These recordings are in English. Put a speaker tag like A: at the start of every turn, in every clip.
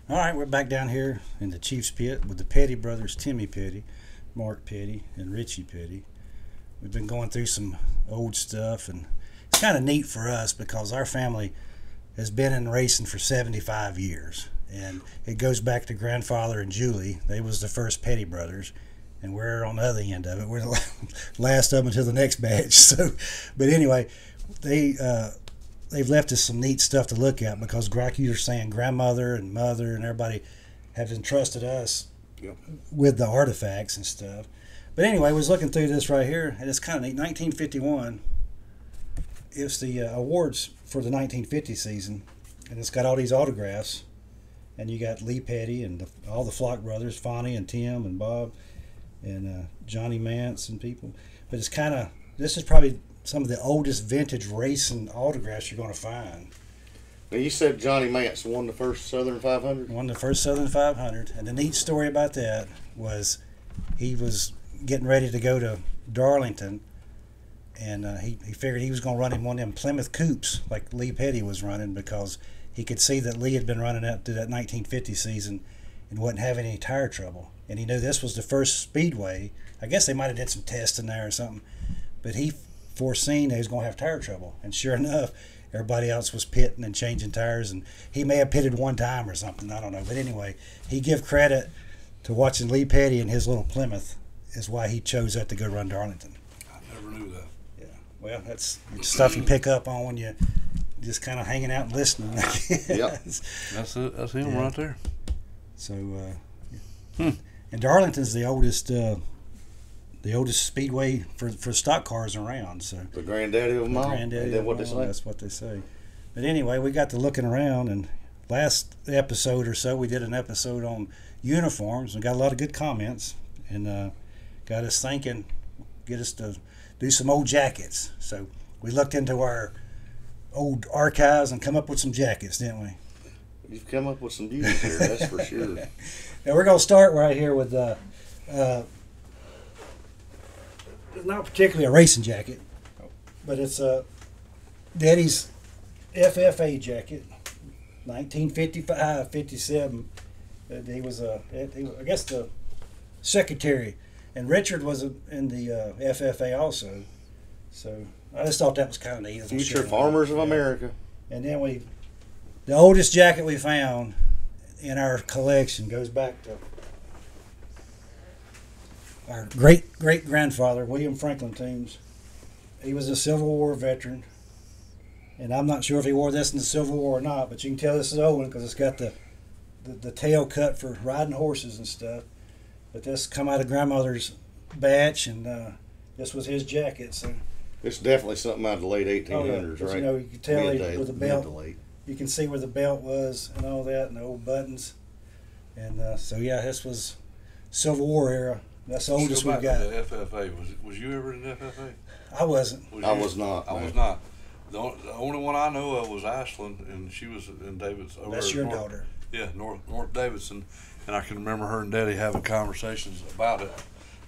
A: All right, we're back down here in the Chiefs Pit with the Petty brothers, Timmy Petty, Mark Petty, and Richie Petty. We've been going through some old stuff, and it's kind of neat for us because our family has been in racing for 75 years, and it goes back to grandfather and Julie. They was the first Petty brothers, and we're on the other end of it. We're the last of them until the next batch. So, but anyway, they've left us some neat stuff to look at because, like you were saying, grandmother and mother and everybody have entrusted us with the artifacts and stuff. But anyway, I was looking through this right here, and it's kind of neat. 1951, it's the awards for the 1950 season, and it's got all these autographs. And you got Lee Petty and all the Flock brothers, Fonnie and Tim and Bob and Johnny Mance and people. But it's kind of, this is probably some of the oldest vintage racing autographs you're going to find.
B: Now you said Johnny Mance won the first Southern 500?
A: Won the first Southern 500. And the neat story about that was he was getting ready to go to Darlington, and he figured he was going to run in one of them Plymouth Coupes like Lee Petty was running because he could see that Lee had been running out through that 1950 season and wasn't having any tire trouble. And he knew this was the first speedway. I guess they might have did some testing there or something. But he foreseen he was going to have tire trouble. And sure enough, everybody else was pitting and changing tires. And he may have pitted one time or something. I don't know. But anyway, he give credit to watching Lee Petty and his little Plymouth is why he chose that to go run Darlington.
C: I never knew that.
A: Yeah. Well, that's stuff you pick up on when you just kind of hanging out and listening.
B: Yep.
C: That's it. That's him right there.
A: So, and Darlington's the oldest speedway for stock cars around. So
B: The granddaddy of them all?
A: granddaddy
B: Ain't that
A: of
B: what they
A: them all,
B: say?
A: that's what they say. But anyway, we got to looking around, and last episode or so, we did an episode on uniforms and got a lot of good comments, and got us thinking, get us to do some old jackets. So we looked into our old archives and come up with some jackets, didn't we?
B: You've come up with some beauties here, that's for sure.
A: Now we're going to start right here with not particularly a racing jacket, but it's Daddy's FFA jacket, 1955-57. He was I guess the secretary, and Richard was in the FFA also. So I just thought that was kind of neat.
B: Future Farmers of America.
A: And then the oldest jacket we found in our collection goes back to our great grandfather, William Franklin Toombs. He was a Civil War veteran, and I'm not sure if he wore this in the Civil War or not, but you can tell this is old one because it's got the tail cut for riding horses and stuff. But this come out of grandmother's batch, and this was his jacket. So
B: It's definitely something out of the late 1800s,
A: but,
B: right?
A: you know, you can tell with the belt.
B: Mid to late.
A: You can see where the belt was and all that, and the old buttons. And so yeah, this was Civil War era. That's the oldest we've got.
C: The FFA. Was you ever in the FFA?
A: I wasn't.
B: I was not.
C: I
B: no.
C: was not. The only one I know of was Ashland, and she was in Davidson.
A: That's your daughter.
C: Yeah, North Davidson, and I can remember her and Daddy having conversations about it.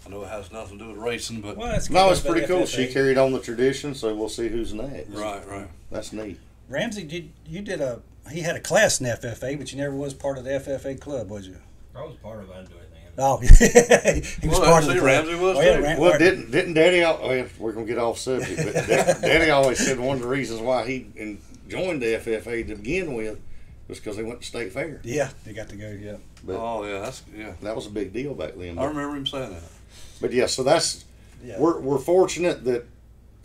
C: I know it has nothing to do with racing, but
A: Well, that's
B: No, it's
A: good
B: pretty
A: about
B: cool.
A: FFA.
B: She carried on the tradition, so we'll see who's next.
C: right.
B: That's neat.
A: Ramsey, he had a class in FFA, but you never was part of the FFA club, was you?
D: I was part of it. I didn't do anything.
A: Oh, he was
C: Well,
A: part of the
C: see,
A: club.
C: Ramsey was
A: Oh, yeah,
C: too.
B: Well, didn't Daddy? We're gonna get off subject, but Daddy always said one of the reasons why he joined the FFA to begin with was because they went to state fair.
A: Yeah, they got to go. Yeah.
B: But
C: Oh yeah,
B: that was a big deal back then.
C: I remember him saying that.
B: But yeah, so that's
A: Yeah.
B: we're fortunate that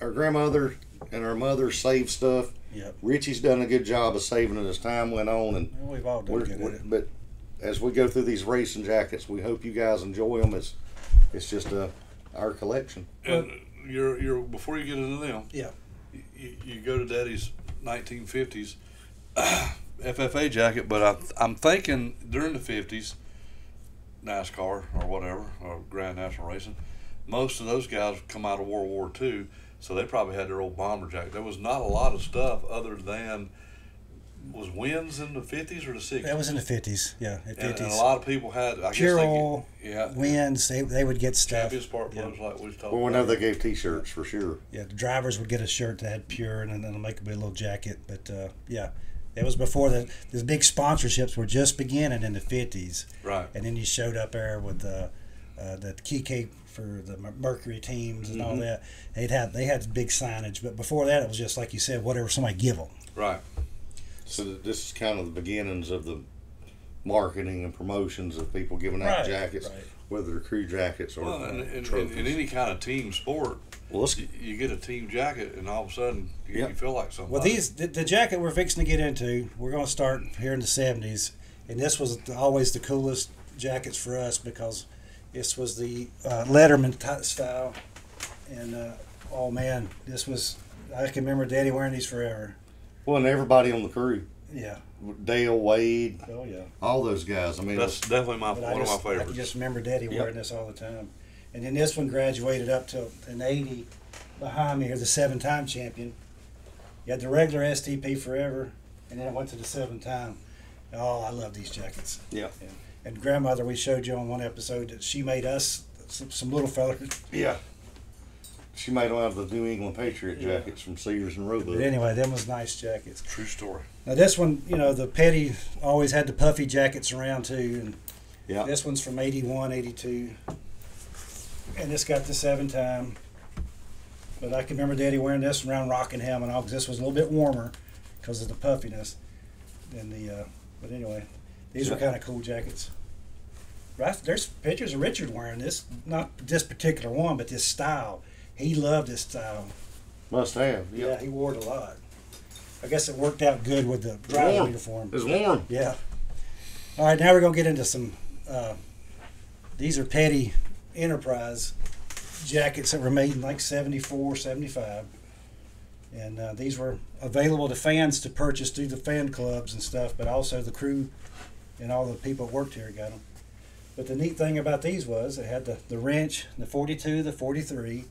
B: our grandmother and our mother saved stuff.
A: Yep.
B: Richie's done a good job of saving it as time went on, and
A: Well, we've all done good at it.
B: but as we go through these racing jackets, we hope you guys enjoy them. It's just our collection.
C: And you're before you get into them,
A: Yeah.
C: you go to Daddy's 1950s FFA jacket, but I'm thinking during the 50s, NASCAR or whatever, or Grand National Racing, most of those guys come out of World War II, so they probably had their old bomber jacket. There was not a lot of stuff other than, was Winds in the 50s or the 60s?
A: That was in the 50s. Yeah, the 50s.
C: And a lot of people had, I
A: Pure
C: guess
A: oil,
C: yeah,
A: Winds, they would get stuff.
C: Champion Spark Plugs like we was talking
B: Well, we
C: about.
B: know they gave T-shirts for sure.
A: Yeah, the drivers would get a shirt that had Pure, and then they'll make a little jacket. But yeah, It was before the big sponsorships were just beginning in the 50s.
C: Right.
A: And then you showed up there with the Kike for the Mercury teams and all that. They had big signage, but before that it was just like you said, whatever somebody give them.
C: Right.
B: So this is kind of the beginnings of the marketing and promotions of people giving out
A: Right,
B: jackets,
A: right.
B: whether they're crew jackets or
C: Well, in
B: trophies.
C: any kind of team sport,
B: Well, let's
C: you get a team jacket, and all of a sudden you feel like somebody.
A: Well, the jacket we're fixing to get into, we're going to start here in the 70s, and this was always the coolest jackets for us because this was the Letterman style, and oh man, I can remember Daddy wearing these forever.
B: Well, and everybody on the crew,
A: Yeah.
B: Dale, Wade,
A: Oh yeah.
B: all those guys. I mean,
C: That's definitely
A: But
C: one of my
A: I
C: favorites.
A: can just remember Daddy
B: Yep.
A: wearing this all the time. And then this one graduated up to an 80 behind me here, the 7-time champion. You had the regular STP forever, and then it went to the 7-time. Oh, I love these jackets.
B: yeah,
A: And grandmother, we showed you on one episode that she made us some little fellas.
B: yeah. She made them out of the New England Patriot
A: Yeah.
B: jackets from Sears and Roebuck.
A: But anyway, them was nice jackets.
C: True story.
A: Now this one, the Petty always had the puffy jackets around too, and
B: Yeah,
A: this one's from 81, 82. And it's got the 7-time. But I can remember Daddy wearing this around Rockingham and all, because this was a little bit warmer because of the puffiness. And but anyway, these were kind of cool jackets. Right, there's pictures of Richard wearing this, not this particular one, but this style. He loved this style.
B: must have.
A: Yeah,
B: Yeah,
A: he wore it a lot. I guess it worked out good with the driving
B: warm.
A: uniform.
B: It's warm.
A: Yeah. All right, now we're gonna get into some. These are Petty Enterprise jackets that were made in like 74, 75. And these were available to fans to purchase through the fan clubs and stuff, but also the crew and all the people that worked here got them. But the neat thing about these was it had the wrench, the 42, the 43.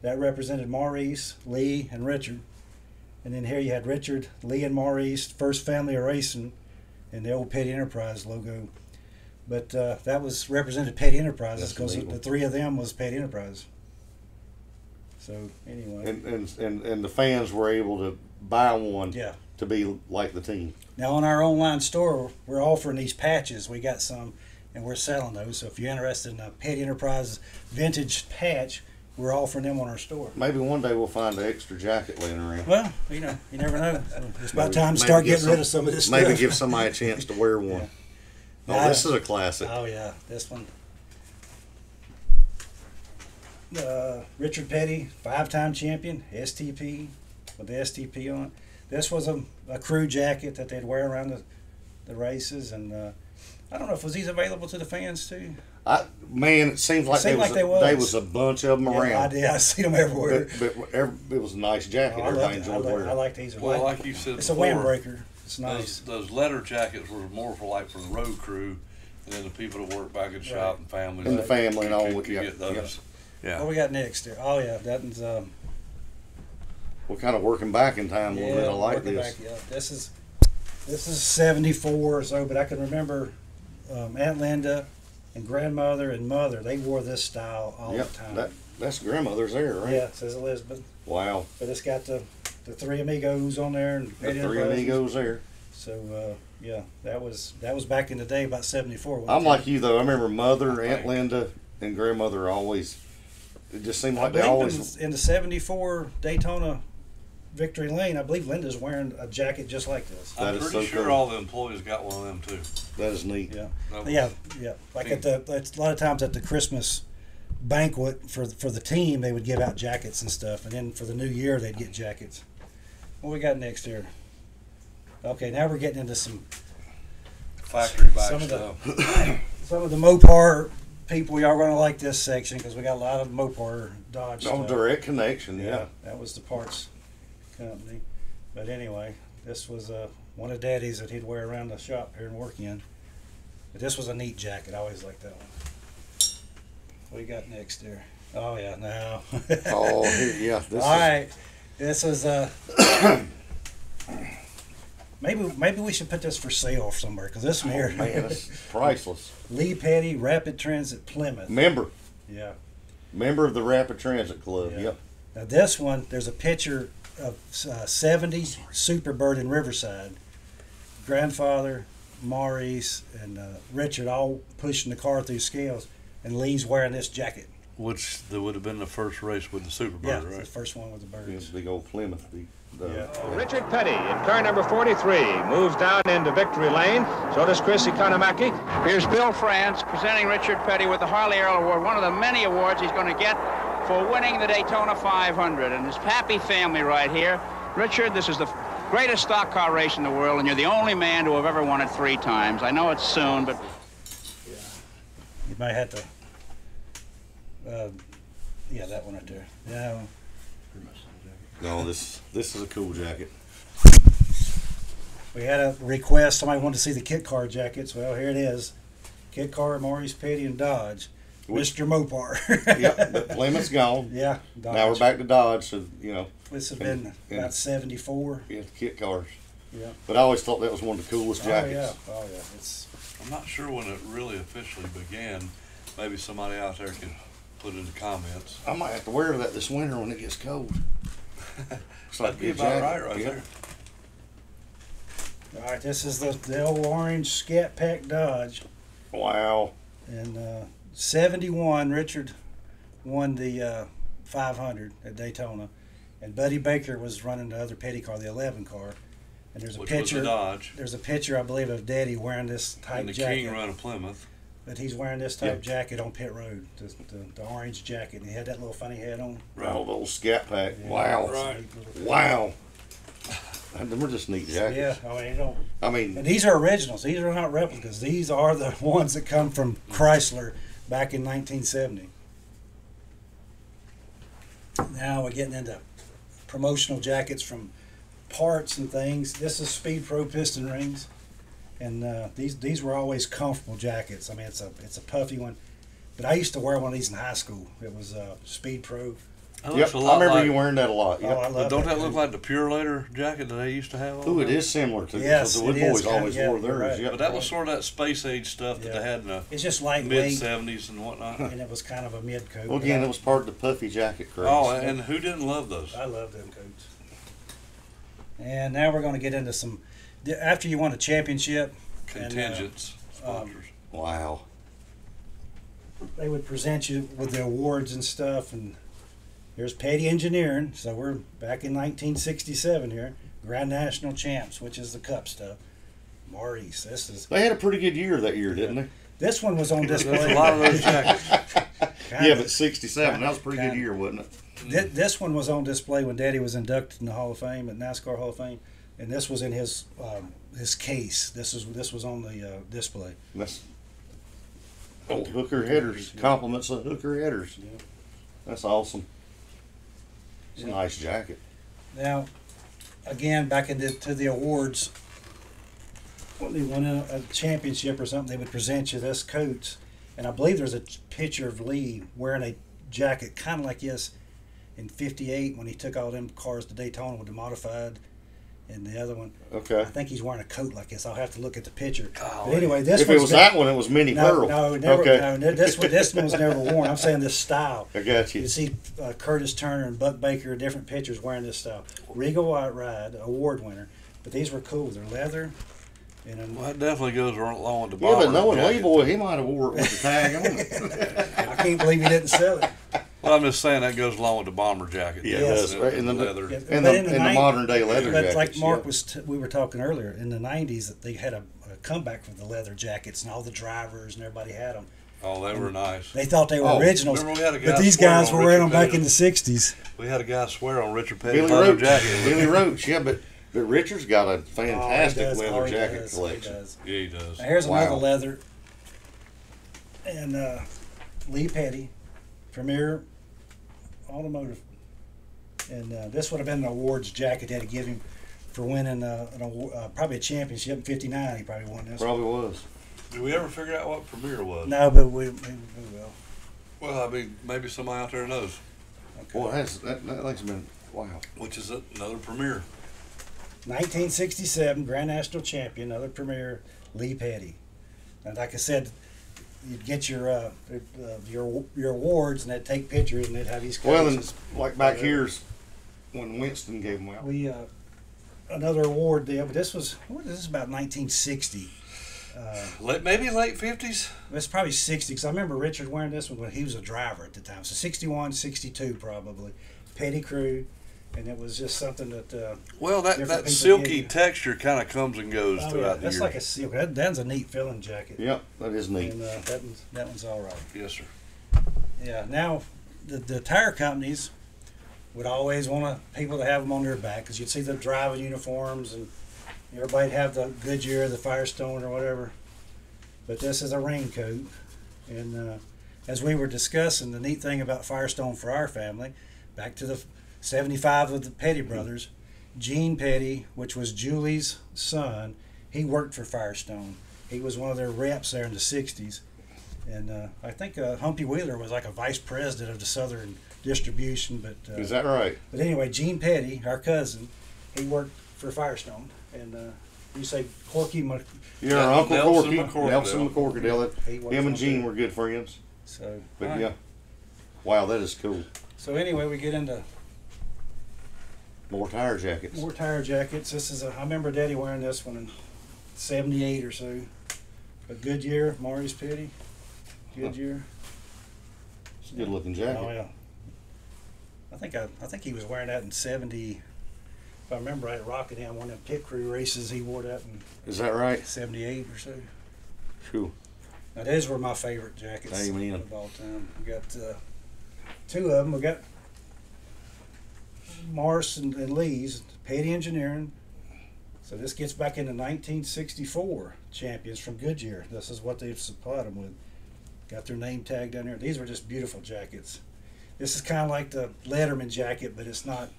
A: That represented Maurice, Lee, and Richard. And then here you had Richard, Lee, and Maurice, First Family of Racing, and the old Petty Enterprise logo. But that was represented Petty Enterprises
B: That's
A: because
B: illegal.
A: the three of them was Petty Enterprise. So anyway,
B: And the fans were able to buy one
A: yeah.
B: to be like the team.
A: Now on our online store, we're offering these patches. We got some, and we're selling those. So if you're interested in a Petty Enterprise vintage patch, we're offering them on our store.
B: Maybe one day we'll find an extra jacket laying around.
A: Well, you never know. It's about
B: Maybe-
A: time to
B: maybe
A: start
B: give
A: getting rid
B: some-
A: of some of this
B: Maybe
A: stuff.
B: give somebody a chance to wear one.
A: Yeah.
B: Oh,
A: Now,
B: this is a classic.
A: Oh yeah, this one. Richard Petty, 5-time champion, STP, with the STP on it. This was a crew jacket that they'd wear around the races, and I don't know if these available to the fans too.
B: Man, it seems like,
A: Seemed like
B: there
A: they
B: was
A: was.
B: a bunch of them
A: Yeah,
B: around.
A: I see them everywhere.
B: But it was a nice jacket.
A: Oh, I
B: Everybody
A: loved it.
B: enjoyed wearing
A: I
B: it.
A: like these.
C: Well, like you said
A: It's a
C: before,
A: windbreaker. It's nice.
C: those letter jackets were more for the road crew, and then the people that work back in the shop
A: Right.
C: and families.
B: And the family and all
C: could,
B: with
C: could
B: you.
C: get those. Yeah.
A: What we got next there? Oh yeah, that is
B: We're kind of working back in time a little bit. I like
A: working
B: this.
A: back, yeah. This is 74 or so, but I can remember Aunt Linda and grandmother and mother. They wore this style all
B: Yep,
A: the time.
B: that's grandmother's there, right?
A: Yeah, it says Elizabeth,
B: Wow.
A: but it's got the Three Amigos on there and
B: The
A: Petty
B: three
A: Enterprises.
B: amigos there.
A: So yeah, that was back in the day, about 74. wasn't
B: I'm
A: it?
B: like you though. I remember mother,
C: Okay.
B: Aunt Linda, and grandmother always. It just seemed
A: I
B: like they
A: believe
B: always.
A: in the 74 Daytona Victory Lane, I believe Linda's wearing a jacket just like this.
B: That
C: I'm
B: is
C: pretty
B: so
C: sure
B: cool.
C: all the employees got one of them too.
B: That is neat.
A: Yeah.
C: That was-
A: Yeah. Like it's a lot of times at the Christmas banquet for the team, they would give out jackets and stuff, and then for the New Year they'd get jackets. What we got next here? Okay, now we're getting into some
C: Factory back
A: some of the-
C: stuff.
A: some of the Mopar people. Y'all gonna like this section because we got a lot of Mopar Dodge
B: Oh,
A: stuff.
B: direct connection.
A: Yeah,
B: Yeah.
A: that was the parts company. But anyway, this was one of Daddy's that he'd wear around the shop here in Working. But this was a neat jacket. I always liked that one. What do you got next there? Oh yeah, now.
B: Oh, yeah. This
A: All
B: is,
A: right, this was maybe we should put this for sale somewhere because this one here,
B: man, it's priceless.
A: Lee Petty Rapid Transit Plymouth.
B: Member
A: Yeah.
B: of the Rapid Transit Club.
A: Yeah.
B: Yep.
A: Now this one, there's a picture of 70 Superbird in Riverside, grandfather, Maurice, and Richard all pushing the car through scales, and Lee's wearing this jacket.
C: Which there would have been the first race with the Superbird,
A: Yeah,
C: right?
A: the first one with the birds.
B: This big old Plymouth.
E: Richard Petty in car number 43 moves down into victory lane. So does Chris Economaki.
F: Here's Bill France presenting Richard Petty with the Harley Earl Award, one of the many awards he's going to get for winning the Daytona 500. And his happy family right here. Richard, this is the greatest stock car race in the world, and you're the only man to have ever won it 3 times. I know it's soon, but...
A: You might have to... yeah, that one right there. Yeah.
B: No, this is a cool jacket.
A: We had a request. Somebody wanted to see the kit car jackets. Well, here it is. Kit car, Maurice Petty, and Dodge. Mr. Mopar.
B: Yep, but Plymouth's gone.
A: Yeah, Dodge.
B: Now we're back to Dodge, so, you know.
A: This has been about 74.
B: Yeah, kit cars.
A: Yeah.
B: But I always thought that was one of the coolest jackets.
A: Oh, yeah. It's...
C: I'm not sure when it really officially began. Maybe somebody out there can put in the comments.
B: I might have to wear that this winter when it gets cold. It's like
C: That'd be
B: a good
C: about
B: jacket.
C: right
B: Yeah.
C: there.
A: All right, this is the old orange Scat Pack Dodge.
B: Wow.
A: In 71, Richard won the 500 at Daytona. And Buddy Baker was running the other Petty car, the 11 car. And there's a
C: Which was
A: picture.
C: the Dodge.
A: There's a picture, I believe, of Daddy wearing this type
C: And the
A: jacket.
C: King run a Plymouth.
A: But he's wearing this type jacket on pit road, the orange jacket. And he had that little funny hat on.
C: Right.
B: Oh, the old Scat Pack.
A: Yeah.
B: Wow.
C: Right.
B: Wow. Them are just neat jackets.
A: Yeah, I mean, you know.
B: I mean,
A: And these are originals. These are not replicas. These are the ones that come from Chrysler back in 1970. Now we're getting into promotional jackets from parts and things. This is Speed Pro piston rings, and these were always comfortable jackets. I mean, it's a puffy one, but I used to wear one of these in high school. It was Speed Pro.
C: That
B: yep,
C: looks a
B: I
C: lot
B: remember
C: like,
B: you wearing that a lot.
A: Oh,
B: Yep.
A: I
C: but
A: love
C: don't
A: that
C: that look
A: thing.
C: like the Pure Later jacket that they used to have?
B: Ooh, it
C: over
B: is similar to
A: Yes,
B: because the Wood
A: it is
B: Boys
A: kinda,
B: always
A: yeah,
B: wore
A: you're
B: theirs.
A: right.
B: Yep.
C: But that was sort of that space age stuff that
A: Yeah.
C: they had in the
A: It's just
C: mid
A: lightweight,
C: 70s and whatnot.
A: and it was kind of a mid coat.
B: Well, again, it was part of the puffy jacket craze.
C: Oh, and who didn't love those?
A: I love them coats. And now we're going to get into some. After you won a championship,
C: Contingents, sponsors.
B: Wow.
A: they would present you with the awards and stuff. And here's Petty Engineering. So we're back in 1967 here. Grand National Champs, which is the Cup stuff. Maurice, this is.
B: They had a pretty good year that year, didn't they?
A: This one was on display.
C: There's a lot of those jackets.
B: Yeah, but 67, that was a pretty good
A: kinda.
B: year, wasn't it?
A: This one was on display when Daddy was inducted in the Hall of Fame, at NASCAR Hall of Fame, and this was in his case. This was on the display.
B: That's old hooker headers. Compliments of hooker headers.
A: Yeah.
B: That's awesome. It's a
A: Yeah.
B: nice jacket.
A: Now, again, back to the awards, when they won a championship or something, they would present you this coat, and I believe there's a picture of Lee wearing a jacket kind of like this in '58 when he took all them cars to Daytona with the modified, and the other one.
B: Okay.
A: I think he's wearing a coat like this. I'll have to look at the picture.
C: Golly.
A: But anyway, this
B: If it
A: one's
B: was
A: been-
B: that one, it was Minnie Pearl.
A: No, never.
B: Okay.
A: No, this one was never worn. I'm saying this style.
B: I got you.
A: You see Curtis Turner and Buck Baker, different pictures wearing this style. Regal White Ride, award winner. But these were cool. They're leather. And
C: Well, that definitely goes along with the
B: Yeah,
C: bomber
B: but knowing
C: jacket.
B: Lee Boy, he might have wore it with the tag on it.
A: I can't believe he didn't sell it.
C: Well, I'm just saying that goes along with the bomber jacket.
B: Yeah,
C: too,
A: it
B: does,
C: and
B: right, in the-
C: leather.
A: Yeah,
B: In
A: but
B: the, in the modern day leather
A: But
B: jackets.
A: like Mark
B: yeah.
A: we were talking earlier, in the 90s, that they had a comeback for the leather jackets, and all the drivers and everybody had them.
C: Oh, they were nice.
A: They thought they were
B: Oh,
A: originals,
C: remember we had a guy
A: but these
C: swear
A: guys
C: on
A: were wearing them
C: Richard
A: back
C: Petty.
A: in the 60s.
C: We had a guy swear on Richard Petty's
B: Billy
C: leather
B: Roach.
C: jacket.
B: Billy Roach, yeah, but Richard's got a fantastic
A: Oh, he does.
B: leather
A: Oh, he
B: jacket
A: does. He
B: collection.
A: does.
C: Yeah, he does.
A: Now, here's another
B: Wow.
A: leather. And Lee Petty, Premier Automotive. And this would have been an awards jacket they had to give him for winning probably a championship in '59. He probably won this.
B: Probably was.
C: Did we ever figure out what Premier was?
A: No, but we will.
C: Well, I mean, maybe somebody out there knows.
A: Okay.
B: Boy, that thing's been, wow.
C: Which is another Premier.
A: 1967 Grand National Champion, another Premier, Lee Petty. And like I said, you'd get your awards, and they'd take pictures, and they'd have these
B: Well,
A: cases.
B: and like back here's when Winston gave them out.
A: We another award there, but this was about 1960.
C: Maybe late 50s.
A: It's probably 60 because I remember Richard wearing this one when he was a driver at the time. So 61, 62 probably. Petty crew, and it was just something that.
C: Well, that
A: people
C: silky
A: get.
C: texture kind of comes and goes
A: Oh,
C: throughout
A: yeah,
C: the
A: that's
C: year.
A: like a silk. That's a neat filling jacket.
B: Yep, that is neat.
A: And that one's all right.
C: Yes, sir.
A: Yeah. Now, the tire companies would always want people to have them on their back because you'd see the driving uniforms and everybody'd have the Goodyear, the Firestone, or whatever. But this is a raincoat, and as we were discussing, the neat thing about Firestone for our family, back to the 75 of the Petty brothers, Gene Petty, which was Julie's son, he worked for Firestone. He was one of their reps there in the 60s. And I think Humpy Wheeler was like a vice president of the Southern distribution. But
B: Is that right?
A: But anyway, Gene Petty, our cousin, he worked for Firestone. And you say Corky,
B: Your Uncle
C: Nelson
B: Corky,
C: McCorkadale.
B: Nelson McCorkadale.
A: He worked
B: Him
A: on
B: and Gene
A: there.
B: were good friends.
A: so
B: But
A: all right.
B: yeah, wow, that is cool.
A: So anyway, we get into
B: More tire jackets.
A: more tire jackets. I remember Daddy wearing this one in '78 or so. A Goodyear, Marty's Petty. Goodyear.
B: It's a good looking jacket.
A: Oh yeah. I think he was wearing that in '70. If I remember right, Rockingham, one of them pit crew races, he wore that in
B: Is that right?
A: '78 or so.
B: Cool.
A: Now those were my favorite jackets
B: Amen.
A: of all time. We got two of them. We got Morris and Lee's Petty Engineering. So this gets back into 1964 champions from Goodyear. This is what they've supplied them with. Got their name tag down there. These were just beautiful jackets. This is kind of like the Letterman jacket, but it's not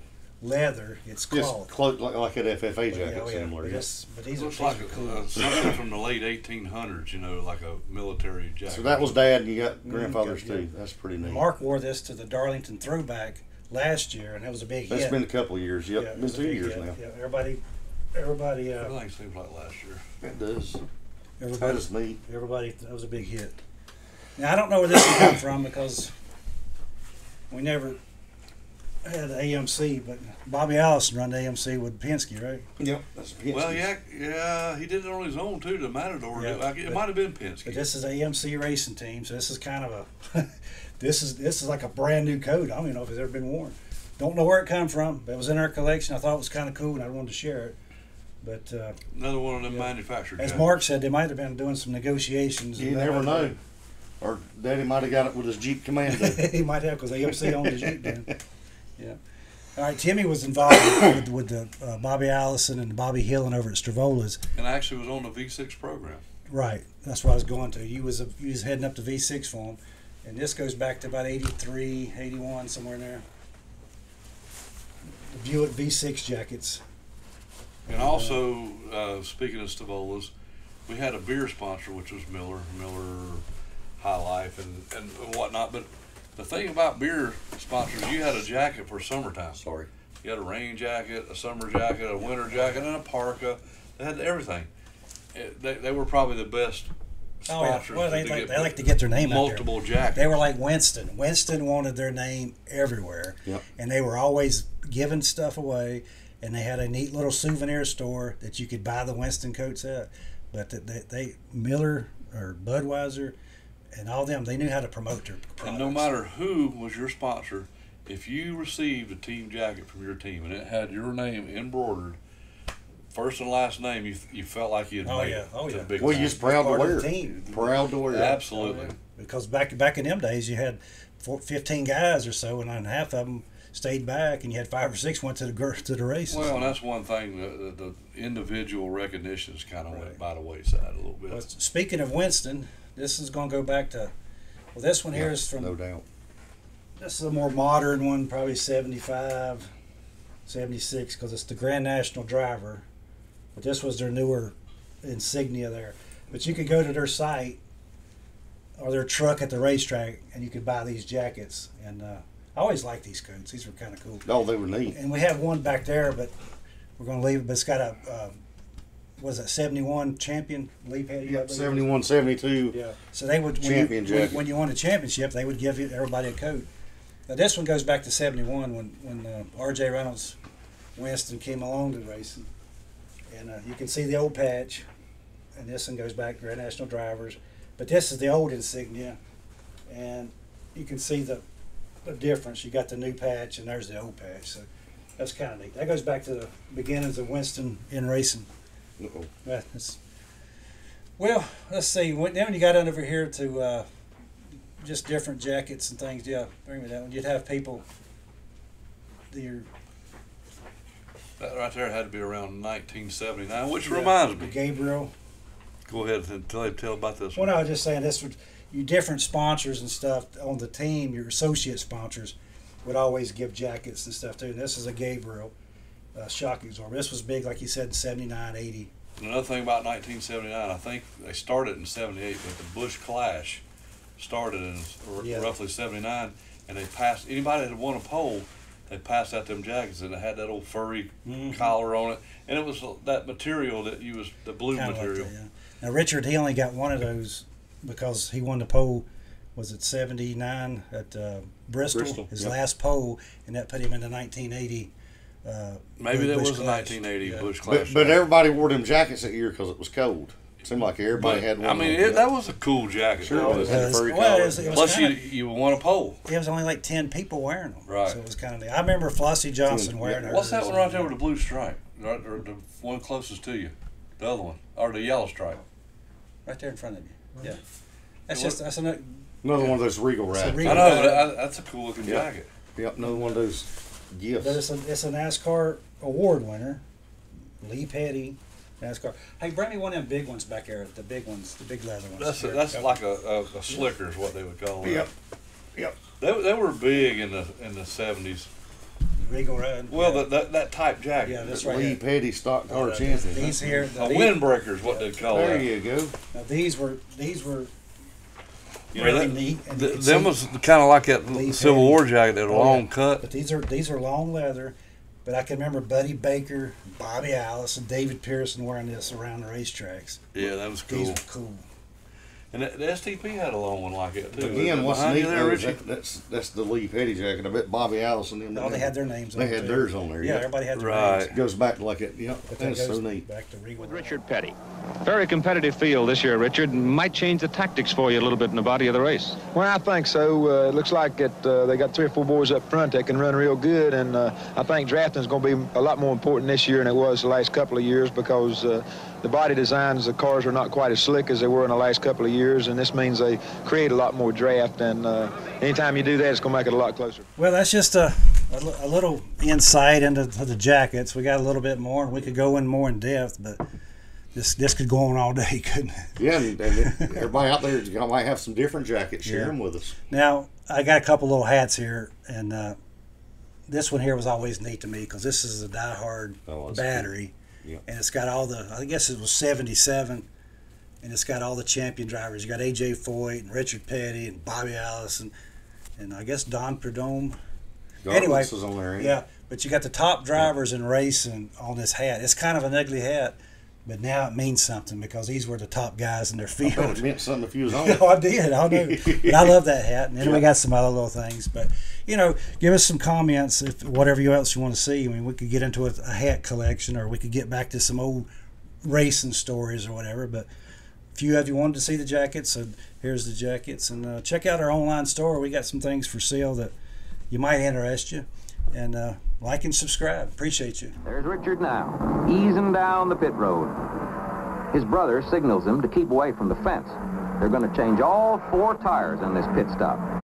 A: leather. It's
B: Just
A: cloth.
B: like that FFA jacket
A: Oh, yeah.
B: similar.
A: But,
B: Yeah.
A: but these
C: Looks
A: are
C: like
A: cool.
C: something from the late 1800s, like a military jacket.
B: So that was Dad, and you got grandfathers
A: yeah.
B: too. That's pretty neat.
A: Mark wore this to the Darlington Throwback last year, and it was a big
B: That's
A: hit.
B: been a couple of years. Yep,
A: Yeah, it
B: been
A: was a
B: 2
A: big
B: years
A: hit.
B: now.
A: Yeah, everybody,
C: Everything seems like last year.
B: That does. That
A: everybody,
B: is neat.
A: everybody. That was a big hit. Now I don't know where this came from because we never had AMC, but Bobby Allison run the AMC with Penske, right?
B: Yep, that's Penske's.
C: Well, yeah, he did it on his own too. The Matador,
A: Yeah,
C: it
A: but-
C: might have been Penske.
A: But this is AMC racing team, so this is kind of a this is like a brand new coat. I don't even know if it's ever been worn. Don't know where it come from, but it was in our collection. I thought it was kind of cool, and I wanted to share it. But
C: Another one of them
A: Yeah.
C: manufactured.
A: as
C: jackets.
A: Mark said, they might have been doing some negotiations.
B: You never know. Or Daddy might have got it with his Jeep Commando.
A: He might have because AMC owned the Jeep then. Yeah. All right, Timmy was involved with the Bobby Allison and Bobby Hillen over at Stravola's.
C: And actually was on the V6 program.
A: Right, that's what I was going to. You was heading up to V6 for him, and this goes back to about 83, 81, somewhere in there. The Buick V6 jackets.
C: And also, speaking of Stavola's, we had a beer sponsor, which was Miller High Life, and whatnot. But the thing about beer sponsors, you had a jacket for summertime.
B: Sorry.
C: You had a rain jacket, a summer jacket, a winter jacket, and a parka. They had everything. They were probably the best
A: Oh, yeah.
C: sponsors.
A: Well, they
C: get
A: like to get their name out there.
C: multiple jackets.
A: They were like Winston. Winston wanted their name everywhere.
B: Yep.
A: And they were always giving stuff away. And they had a neat little souvenir store that you could buy the Winston coats at. But they Miller or Budweiser and all them, they knew how to promote their products.
C: And no matter who was your sponsor, if you received a team jacket from your team and it had your name embroidered, first and last name, you felt like you had
A: Oh,
C: made
A: yeah.
C: it.
A: Oh,
C: to
A: yeah.
C: the big
B: Well,
C: time.
B: you're just proud to
A: Part of
B: wear
A: the
B: it.
A: team.
B: Proud to wear it.
C: Absolutely.
A: Because back in them days, you had 15 guys or so, and then half of them stayed back, and you had 5 or 6 went to the races.
C: Well, and that's one thing. The individual recognitions kind of
A: Right.
C: went by the wayside a little bit.
A: Well, speaking of Winston, this is going to go back to. Well, this one here is from.
B: No doubt.
A: This is a more modern one, probably 75, 76, because it's the Grand National Driver. But this was their newer insignia there. But you could go to their site or their truck at the racetrack, and you could buy these jackets. And I always liked these coats. These were kind of cool.
B: Oh, they were neat.
A: And we have one back there, but we're going to leave it. But it's got a, was it 71 champion Lee Petty? I believe?
B: 71, 72.
A: Yeah. So they would
B: Champion jacket.
A: when you won a championship, they would give everybody a coat. Now this one goes back to '71 when R.J. Reynolds, Winston came along to racing. And you can see the old patch, and this one goes back to Grand National Drivers. But this is the old insignia, and you can see the difference. You got the new patch, and there's the old patch. So that's kind of neat. That goes back to the beginnings of Winston in racing.
B: Uh-oh.
A: Well, let's see. Then you got over here to just different jackets and things. Yeah, bring me that one. You'd have people.
C: That right there had to be around 1979, which reminds me.
A: Gabriel.
C: Go ahead and tell about this
A: Well,
C: one.
A: no, I was just saying this would you different sponsors and stuff on the team. Your associate sponsors would always give jackets and stuff too. And this is a Gabriel shock absorber. This was big, like you said, in 79, 80.
C: Another thing about 1979, I think they started in 78, but the Busch Clash started in roughly 79, and they passed anybody that had won a pole. They passed out them jackets, and it had that old furry collar on it, and it was that material that you was the blue
A: Kinda
C: material.
A: like that, yeah. Now Richard, he only got one of those because he won the pole. Was it 79 at Bristol? His last pole, and that put him into 1980.
C: Maybe that
A: Busch
C: was a
A: Clash.
C: 1980
A: Yeah.
C: Busch Clash.
B: But everybody wore them jackets that year because it was cold. Seemed like everybody had one.
C: I mean, that was a cool jacket.
B: Sure
C: though.
B: was. Had the furry
A: Well,
B: collar.
A: it was
C: Plus,
A: kinda,
C: you won a pole.
A: it was only like 10 people wearing them.
C: Right.
A: So it was kind of neat. I remember Flossie Johnson wearing hers.
C: What's that one right there with the blue stripe? Right, or the one closest to you? The other one, or the yellow stripe?
A: Right there in front of you. Yeah. That's
C: It
A: just that's another.
B: Another one of those Regal racks.
A: Regal.
C: I know, but that's a cool looking
B: Yeah.
C: jacket.
B: Yep, another one of those gifts.
A: But it's a NASCAR award winner, Lee Petty, NASCAR. Hey, bring me one of them big ones back there. The big ones, the big leather ones.
C: That's like a slicker is what they would call it.
B: Yep. Yep.
C: They were big in the 70s.
A: Regal Ride.
C: Well,
A: yeah.
C: that type jacket.
A: Yeah, that's right.
B: Lee
A: here.
B: Petty stock car
A: Uh,
B: champion.
A: These here,
C: A windbreaker is what they'd call
B: There
C: that.
B: you go.
A: now these were
C: You know,
A: really
C: that-
A: neat. And
C: Th-
A: you can
C: them
A: see-
C: was kind of like that
A: Lee
C: Civil
A: Petty.
C: War jacket, that
A: Oh,
C: long
A: yeah.
C: cut.
A: But these are long leather. But I can remember Buddy Baker, Bobby Alice, and David Pearson wearing this around the racetracks.
C: Yeah, that was
A: These
C: cool.
A: were cool.
C: And the STP had a long one like it too.
B: Again, what's
C: Behind
B: neat
C: you there,
B: though is
C: Richie?
B: that's the Lee Petty jacket. I bet Bobby Allison and them.
A: Oh, they had their names on
B: They
A: it,
B: had
A: too.
B: theirs on there.
A: Yeah,
B: Yeah,
A: everybody had their
C: Right.
A: names.
B: It goes back to like it. Yeah,
A: But that
B: that's so
A: goes
B: neat.
A: back to Regal.
E: With Richard Petty. Very competitive field this year, Richard. Might change the tactics for you a little bit in the body of the race.
G: Well, I think so. It looks like they got 3 or 4 boys up front that can run real good, and I think drafting is going to be a lot more important this year than it was the last couple of years because the body designs of the cars are not quite as slick as they were in the last couple of years, and this means they create a lot more draft, and anytime you do that, it's going to make it a lot closer.
A: Well, that's just a little insight into the jackets. We got a little bit more, and we could go in more in depth, but this could go on all day, couldn't it?
B: Yeah, and everybody out there might have some different jackets. Share them with us.
A: Now, I got a couple little hats here, and this one here was always neat to me because this is a diehard
B: Oh, that's
A: battery,
B: Yeah.
A: and it's got all the, I guess it was 77, and it's got all the champion drivers. You got A.J. Foyt and Richard Petty and Bobby Allison, and I guess Don Prudhomme. Anyway,
B: Gartlett's is on there. Ain't
A: Yeah, but you got the top drivers in racing on this hat. It's kind of an ugly hat, but now it means something because these were the top guys in their
B: I bet
A: field.
B: it meant something if you was on it.
A: No, I did. I know. But I love that hat. And then we got some other little things. But, give us some comments if whatever else you want to see. I mean, we could get into a hat collection or we could get back to some old racing stories or whatever. But if you wanted to see the jackets, so here's the jackets. And check out our online store. We got some things for sale that you might interest you. And like and subscribe. Appreciate you.
H: There's Richard now, easing down the pit road. His brother signals him to keep away from the fence. They're going to change all 4 tires in this pit stop.